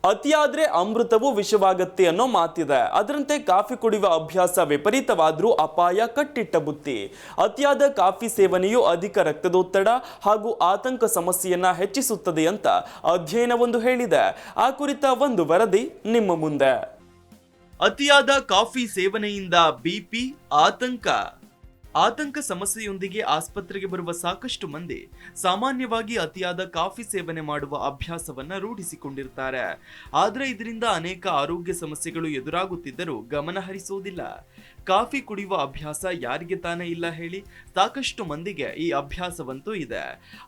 ಅತಿಯಾದ್ರೆ ಅಮೃತವೂ ವಿಷವಾಗತ್ತೆ ಅನ್ನೋ ಮಾತಿದೆ. ಅದರಂತೆ ಕಾಫಿ ಕುಡಿಯುವ ಅಭ್ಯಾಸ ವಿಪರೀತವಾದ್ರೂ ಅಪಾಯ ಕಟ್ಟಿಟ್ಟ ಬುತ್ತಿ. ಅತಿಯಾದ ಕಾಫಿ ಸೇವನೆಯು ಅಧಿಕ ರಕ್ತದೊತ್ತಡ ಹಾಗೂ ಆತಂಕ ಸಮಸ್ಯೆಯನ್ನ ಹೆಚ್ಚಿಸುತ್ತದೆ ಅಂತ ಅಧ್ಯಯನವೊಂದು ಹೇಳಿದೆ. ಆ ಕುರಿತ ಒಂದು ವರದಿ ನಿಮ್ಮ ಮುಂದೆ. ಅತಿಯಾದ ಕಾಫಿ ಸೇವನೆಯಿಂದ ಬಿಪಿ, ಆತಂಕ ಸಮಸ್ಯೆಯೊಂದಿಗೆ ಆಸ್ಪತ್ರೆಗೆ ಬರುವ ಸಾಕಷ್ಟು ಮಂದಿ ಸಾಮಾನ್ಯವಾಗಿ ಅತಿಯಾದ ಕಾಫಿ ಸೇವನೆ ಮಾಡುವ ಅಭ್ಯಾಸವನ್ನ ರೂಢಿಸಿಕೊಂಡಿರ್ತಾರೆ. ಆದ್ರೆ ಇದರಿಂದ ಅನೇಕ ಆರೋಗ್ಯ ಸಮಸ್ಯೆಗಳು ಎದುರಾಗುತ್ತಿದ್ದರೂ ಗಮನ ಹರಿಸುವುದಿಲ್ಲ. ಕಾಫಿ ಕುಡಿಯುವ ಅಭ್ಯಾಸ ಯಾರಿಗೆ ತಾನೇ ಇಲ್ಲ ಹೇಳಿ? ಸಾಕಷ್ಟು ಮಂದಿಗೆ ಈ ಅಭ್ಯಾಸವಂತೂ ಇದೆ.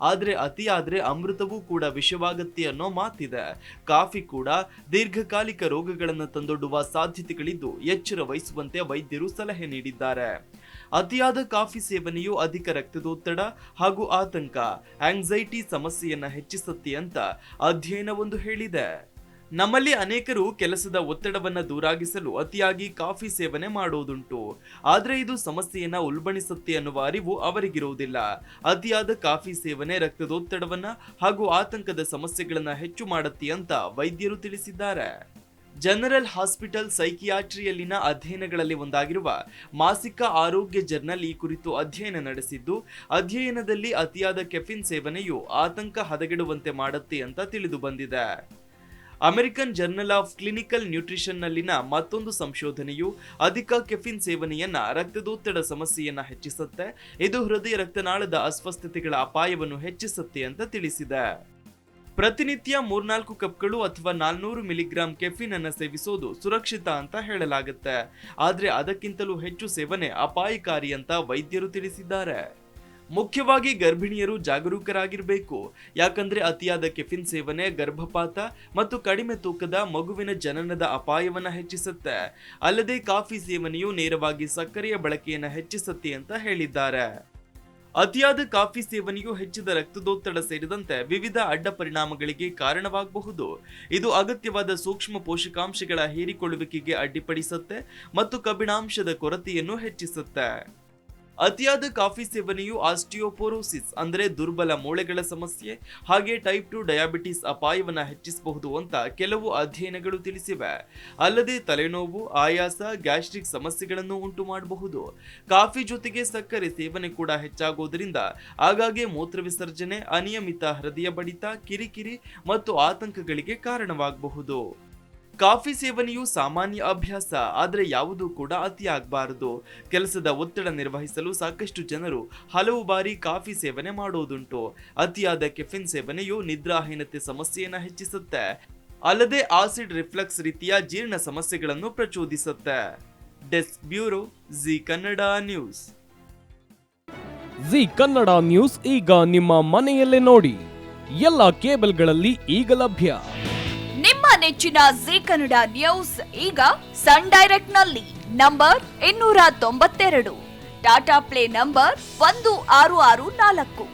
ಆದ್ರೆ ಅತಿಯಾದ್ರೆ ಅಮೃತವೂ ಕೂಡ ವಿಷವಾಗತ್ತೆ ಅನ್ನೋ ಮಾತಿದೆ. ಕಾಫಿ ಕೂಡ ದೀರ್ಘಕಾಲಿಕ ರೋಗಗಳನ್ನು ತಂದೊಡ್ಡುವ ಸಾಧ್ಯತೆಗಳಿದ್ದು ಎಚ್ಚರ ವಹಿಸುವಂತೆ ವೈದ್ಯರು ಸಲಹೆ ನೀಡಿದ್ದಾರೆ. ಅತಿಯಾದ ಕಾಫಿ ಸೇವನೆಯು ಅಧಿಕ ರಕ್ತದೊತ್ತಡ ಹಾಗೂ ಆಂಗ್ಸೈಟಿ ಸಮಸ್ಯೆಯನ್ನ ಹೆಚ್ಚಿಸುತ್ತೆ ಅಂತ ಅಧ್ಯಯನವೊಂದು ಹೇಳಿದೆ. ನಮ್ಮಲ್ಲಿ ಅನೇಕರು ಕೆಲಸದ ಒತ್ತಡವನ್ನ ದೂರಾಗಿಸಲು ಅತಿಯಾಗಿ ಕಾಫಿ ಸೇವನೆ ಮಾಡುವುದುಂಟು. ಆದ್ರೆ ಇದು ಸಮಸ್ಯೆಯನ್ನ ಉಲ್ಬಣಿಸುತ್ತೆ ಅನ್ನುವ ಅರಿವು ಅವರಿಗಿರುವುದಿಲ್ಲ. ಅತಿಯಾದ ಕಾಫಿ ಸೇವನೆ ರಕ್ತದೊತ್ತಡವನ್ನ ಹಾಗೂ ಆತಂಕದ ಸಮಸ್ಯೆಗಳನ್ನ ಹೆಚ್ಚು ಮಾಡುತ್ತೆ ಅಂತ ವೈದ್ಯರು ತಿಳಿಸಿದ್ದಾರೆ. ಜನರಲ್ ಹಾಸ್ಪಿಟಲ್ ಸೈಕಿಯಾಟ್ರಿಯಲ್ಲಿನ ಅಧ್ಯಯನಗಳಲ್ಲಿ ಒಂದಾಗಿರುವ ಮಾಸಿಕ ಆರೋಗ್ಯ ಜರ್ನಲ್ ಈ ಕುರಿತು ಅಧ್ಯಯನ ನಡೆಸಿದ್ದು, ಅಧ್ಯಯನದಲ್ಲಿ ಅತಿಯಾದ ಕೆಫಿನ್ ಸೇವನೆಯು ಆತಂಕ ಹದಗೆಡುವಂತೆ ಮಾಡುತ್ತೆ ಅಂತ ತಿಳಿದು ಬಂದಿದೆ. American journal of clinical nutrition ನಲ್ಲಿನ ಮತ್ತೊಂದು ಸಂಶೋಧನೆಯು ಅಧಿಕ ಕೆಫಿನ್ ಸೇವನೆಯನ್ನ ರಕ್ತದೊತ್ತಡ ಸಮಸ್ಯೆಯನ್ನ ಹೆಚ್ಚಿಸುತ್ತೆ, ಇದು ಹೃದಯ ರಕ್ತನಾಳದ ಅಸ್ವಸ್ಥತೆಗಳ ಅಪಾಯವನ್ನು ಹೆಚ್ಚಿಸುತ್ತೆ ಅಂತ ತಿಳಿಸಿದೆ. ಪ್ರತಿನಿತ್ಯ 3-4 ಕಪ್ಗಳು ಅಥವಾ 400 ಮಿಲಿಗ್ರಾಂ ಕೆಫಿನ್ ಅನ್ನು ಸೇವಿಸೋದು ಸುರಕ್ಷಿತ ಅಂತ ಹೇಳಲಾಗುತ್ತೆ. ಆದ್ರೆ ಅದಕ್ಕಿಂತಲೂ ಹೆಚ್ಚು ಸೇವನೆ ಅಪಾಯಕಾರಿ ಅಂತ ವೈದ್ಯರು ತಿಳಿಸಿದ್ದಾರೆ. ಮುಖ್ಯವಾಗಿ ಗರ್ಭಿಣಿಯರು ಜಾಗರೂಕರಾಗಿರಬೇಕು. ಯಾಕಂದ್ರೆ ಅತಿಯಾದ ಕೆಫಿನ್ ಸೇವನೆ ಗರ್ಭಪಾತ ಮತ್ತು ಕಡಿಮೆ ತೂಕದ ಮಗುವಿನ ಜನನದ ಅಪಾಯವನ್ನ ಹೆಚ್ಚಿಸುತ್ತೆ. ಅಲ್ಲದೆ ಕಾಫಿ ಸೇವನೆಯು ನೇರವಾಗಿ ಸಕ್ಕರೆಯ ಬಳಕೆಯನ್ನ ಹೆಚ್ಚಿಸುತ್ತೆ ಅಂತ ಹೇಳಿದ್ದಾರೆ. ಅತಿಯಾದ ಕಾಫಿ ಸೇವನೆಯು ಹೆಚ್ಚಿದ ರಕ್ತದೊತ್ತಡ ಸೇರಿದಂತೆ ವಿವಿಧ ಅಡ್ಡ ಪರಿಣಾಮಗಳಿಗೆ ಕಾರಣವಾಗಬಹುದು. ಇದು ಅಗತ್ಯವಾದ ಸೂಕ್ಷ್ಮ ಪೋಷಕಾಂಶಗಳ ಹೀರಿಕೊಳ್ಳುವಿಕೆಗೆ ಅಡ್ಡಿಪಡಿಸುತ್ತೆ ಮತ್ತು ಕಬ್ಬಿಣಾಂಶದ ಕೊರತೆಯನ್ನು ಹೆಚ್ಚಿಸುತ್ತೆ. ಅತಿಯಾದ ಕಾಫಿ ಸೇವನೆಯು ಆಸ್ಟಿಯೋಪೊರೋಸಿಸ್ ಅಂದ್ರೆ ದುರ್ಬಲ ಮೂಳೆಗಳ ಸಮಸ್ಯೆ ಹಾಗೆ ಟೈಪ್ 2 ಡಯಾಬಿಟಿಸ್ ಅಪಾಯವನ್ನ ಹೆಚ್ಚಿಸಬಹುದು ಅಂತ ಕೆಲವು ಅಧ್ಯಯನಗಳು ತಿಳಿಸಿವೆ. ಅಲ್ಲದೆ ತಲೆನೋವು, ಆಯಾಸ, ಗ್ಯಾಸ್ಟ್ರಿಕ್ ಸಮಸ್ಯೆಗಳನ್ನು ಉಂಟು ಮಾಡಬಹುದು. ಕಾಫಿ ಜೊತೆಗೆ ಸಕ್ಕರೆ ಸೇವನೆ ಕೂಡ ಹೆಚ್ಚಾಗೋದ್ರಿಂದ ಆಗಾಗ್ಗೆ ಮೂತ್ರ ವಿಸರ್ಜನೆ, ಅನಿಯಮಿತ ಹೃದಯ ಬಡಿತ, ಕಿರಿಕಿರಿ ಮತ್ತು ಆತಂಕಗಳಿಗೆ ಕಾರಣವಾಗಬಹುದು. ಕಾಫಿ ಸೇವನೆಯು ಸಾಮಾನ್ಯ ಅಭ್ಯಾಸ, ಆದರೆ ಯಾವುದೂ ಕೂಡ ಅತಿಯಾಗಬಾರದು. ಕೆಲಸದ ಒತ್ತಡ ನಿರ್ವಹಿಸಲು ಸಾಕಷ್ಟು ಜನರು ಹಲವು ಬಾರಿ ಕಾಫಿ ಸೇವನೆ ಮಾಡುವುದುಂಟು. ಅತಿಯಾದ ಕೆಫಿನ್ ಸೇವನೆಯು ನಿದ್ರಾಹೀನತೆ ಸಮಸ್ಯೆಯನ್ನು ಹೆಚ್ಚಿಸುತ್ತೆ. ಅಲ್ಲದೆ ಆಸಿಡ್ ರಿಫ್ಲಕ್ಸ್ ರೀತಿಯ ಜೀರ್ಣ ಸಮಸ್ಯೆಗಳನ್ನು ಪ್ರಚೋದಿಸುತ್ತೆ. Desk bureau, Zee Kannada news. Zee Kannada news ಈಗ ನಿಮ್ಮ ಮನೆಯಲ್ಲೇ ನೋಡಿ. ಎಲ್ಲ ಕೇಬಲ್ಗಳಲ್ಲಿ ಈಗ ಲಭ್ಯ. ನಿಮ್ಮ ನೆಚ್ಚಿನ ಜಿ ಕನ್ನಡ ನ್ಯೂಸ್ ಈಗ ಸನ್ ಡೈರೆಕ್ಟ್ ನಲ್ಲಿ number 292, Tata Play number 1664,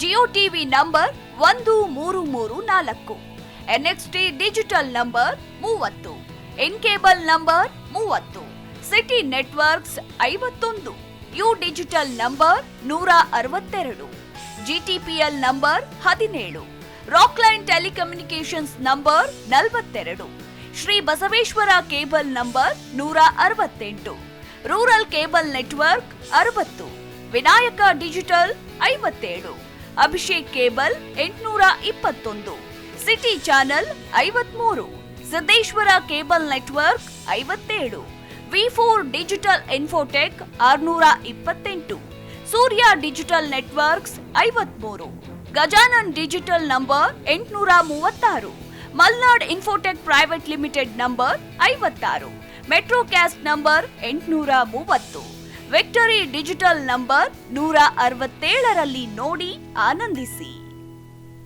Jio TV number 1334, NXT digital number 30, in cable number 30, city networks 51, U digital number 162, GTPL number 17, Rockline telecommunications number 42, Shri Basaveshwara cable number 168, rural cable network 60, Vinayaka digital 57, Abhishek cable 821, city channel 53, Siddeshwara cable network 57, ವಿ4 digital infotech 628, Surya digital networks 53, Gajanan digital number 836, Malnad infotech private limited number 56, Metrocast number 830, Victory digital number 167ರಲ್ಲಿ ನೋಡಿ ಆನಂದಿಸಿ.